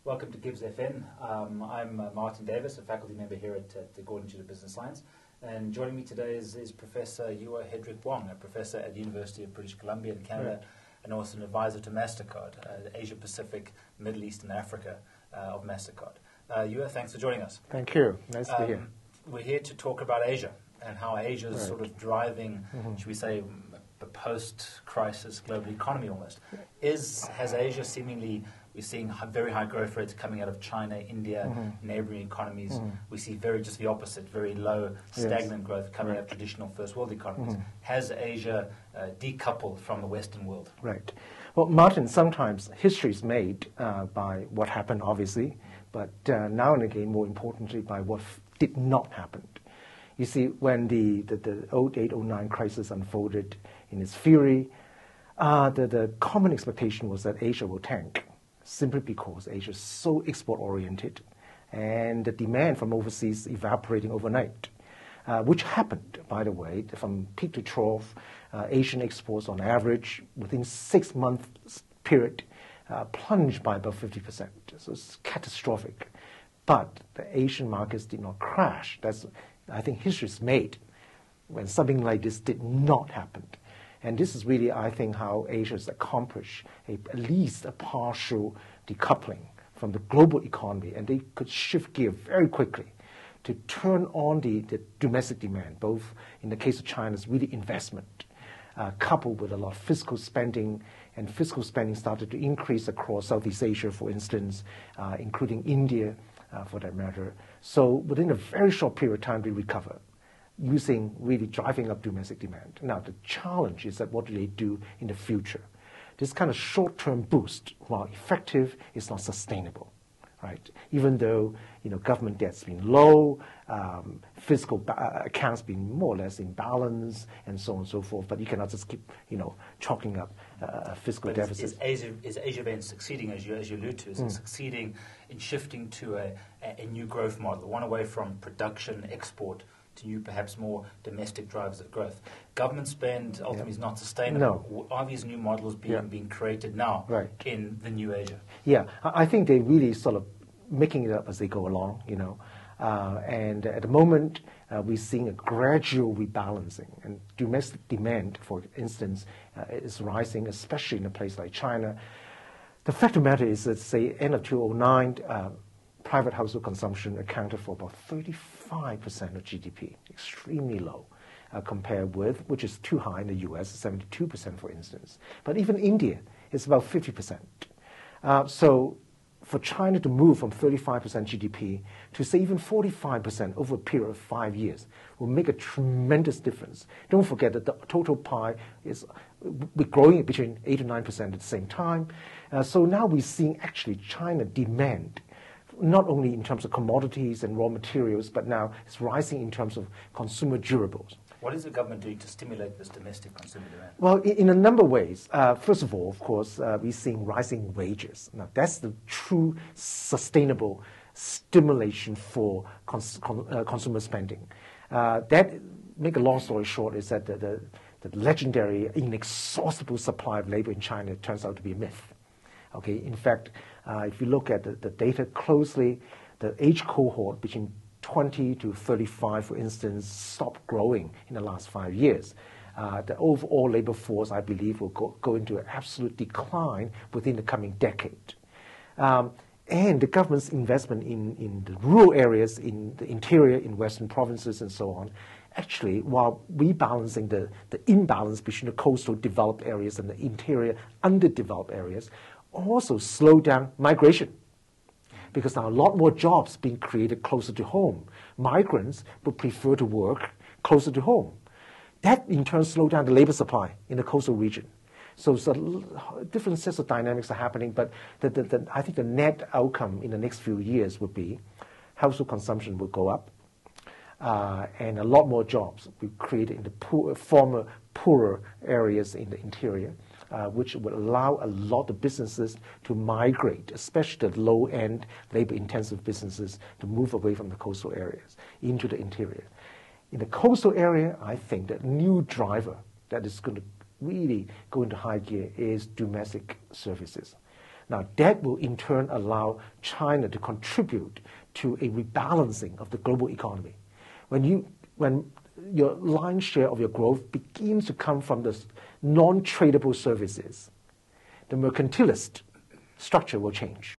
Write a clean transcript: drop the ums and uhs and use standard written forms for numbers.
Welcome to Gibbs FN. I'm Martyn Davies, a faculty member here at the Gordon Institute of Business Science. And joining me today is Professor Yuwa Hedrick-Wong, a professor at the University of British Columbia in Canada, and also an advisor to MasterCard, the Asia Pacific, Middle East and Africa of MasterCard. Yuwa, thanks for joining us. Thank you. Nice to be here. We're here to talk about Asia and how Asia is sort of driving, should we say, a post-crisis global economy almost. Has Asia seemingly... We're seeing very high growth rates coming out of China, India, neighboring economies. We see just the opposite, very low, stagnant growth coming out of traditional first world economies. Has Asia decoupled from the Western world? Right. Well, Martin, sometimes history is made by what happened, obviously, but now and again, more importantly, by what did not happen. You see, when the 08-09 crisis unfolded in its fury, the common expectation was that Asia will tank, simply because Asia is so export-oriented and the demand from overseas evaporating overnight, which happened, by the way, from peak to trough. Asian exports on average within 6 months period plunged by about 50%. So it's catastrophic. But the Asian markets did not crash. I think history is made when something like this did not happen. And this is really, I think, how Asia has accomplished at least a partial decoupling from the global economy. And they could shift gear very quickly to turn on the domestic demand, both in the case of China's really investment, coupled with a lot of fiscal spending. And fiscal spending started to increase across Southeast Asia, for instance, including India, for that matter. So within a very short period of time, they recover, really driving up domestic demand. Now, the challenge is that what do they do in the future? This kind of short-term boost, while effective, is not sustainable, right? Even though, government debt's been low, fiscal accounts been more or less in balance, and so on and so forth, but you cannot just keep, chalking up a fiscal deficit. Is Asia then succeeding, as you allude to, is it succeeding in shifting to a new growth model, one away from production, export, to new, perhaps more domestic drivers of growth? Government spend ultimately is not sustainable. No. Are these new models being created now in the new Asia? Yeah, I think they really sort of making it up as they go along, and at the moment, we're seeing a gradual rebalancing. And domestic demand, for instance, is rising, especially in a place like China. The fact of the matter is that, say, end of 2009, private household consumption accounted for about 35% of GDP, extremely low, compared with, which is too high in the US, 72%, for instance. But even India is about 50%. So for China to move from 35% GDP to, say, even 45% over a period of 5 years will make a tremendous difference. Don't forget that the total pie we're growing between 8 to 9% at the same time. So now we're seeing actually China demand, not only in terms of commodities and raw materials, but now it's rising in terms of consumer durables. What is the government doing to stimulate this domestic consumer demand? Well, in a number of ways. First of all, of course, we're seeing rising wages. Now, that's the true sustainable stimulation for consumer spending. That, make a long story short, is that the legendary, inexhaustible supply of labor in China turns out to be a myth. Okay, in fact, if you look at the data closely, the age cohort between 20 to 35, for instance, stopped growing in the last 5 years. The overall labor force, I believe, will go into an absolute decline within the coming decade. And the government's investment in the rural areas, in the interior, in western provinces, and so on, actually, while rebalancing the imbalance between the coastal developed areas and the interior underdeveloped areas, also slow down migration, because now a lot more jobs being created closer to home. Migrants would prefer to work closer to home. That in turn slowed down the labor supply in the coastal region. So different sets of dynamics are happening, but I think the net outcome in the next few years would be household consumption will go up, and a lot more jobs will be created in the former poorer areas in the interior. Which would allow a lot of businesses to migrate, especially the low-end, labor-intensive businesses, to move away from the coastal areas into the interior. In the coastal area, I think that new driver that is going to really go into high gear is domestic services. Now, that will in turn allow China to contribute to a rebalancing of the global economy. When your lion's share of your growth begins to come from the non-tradable services, the mercantilist structure will change.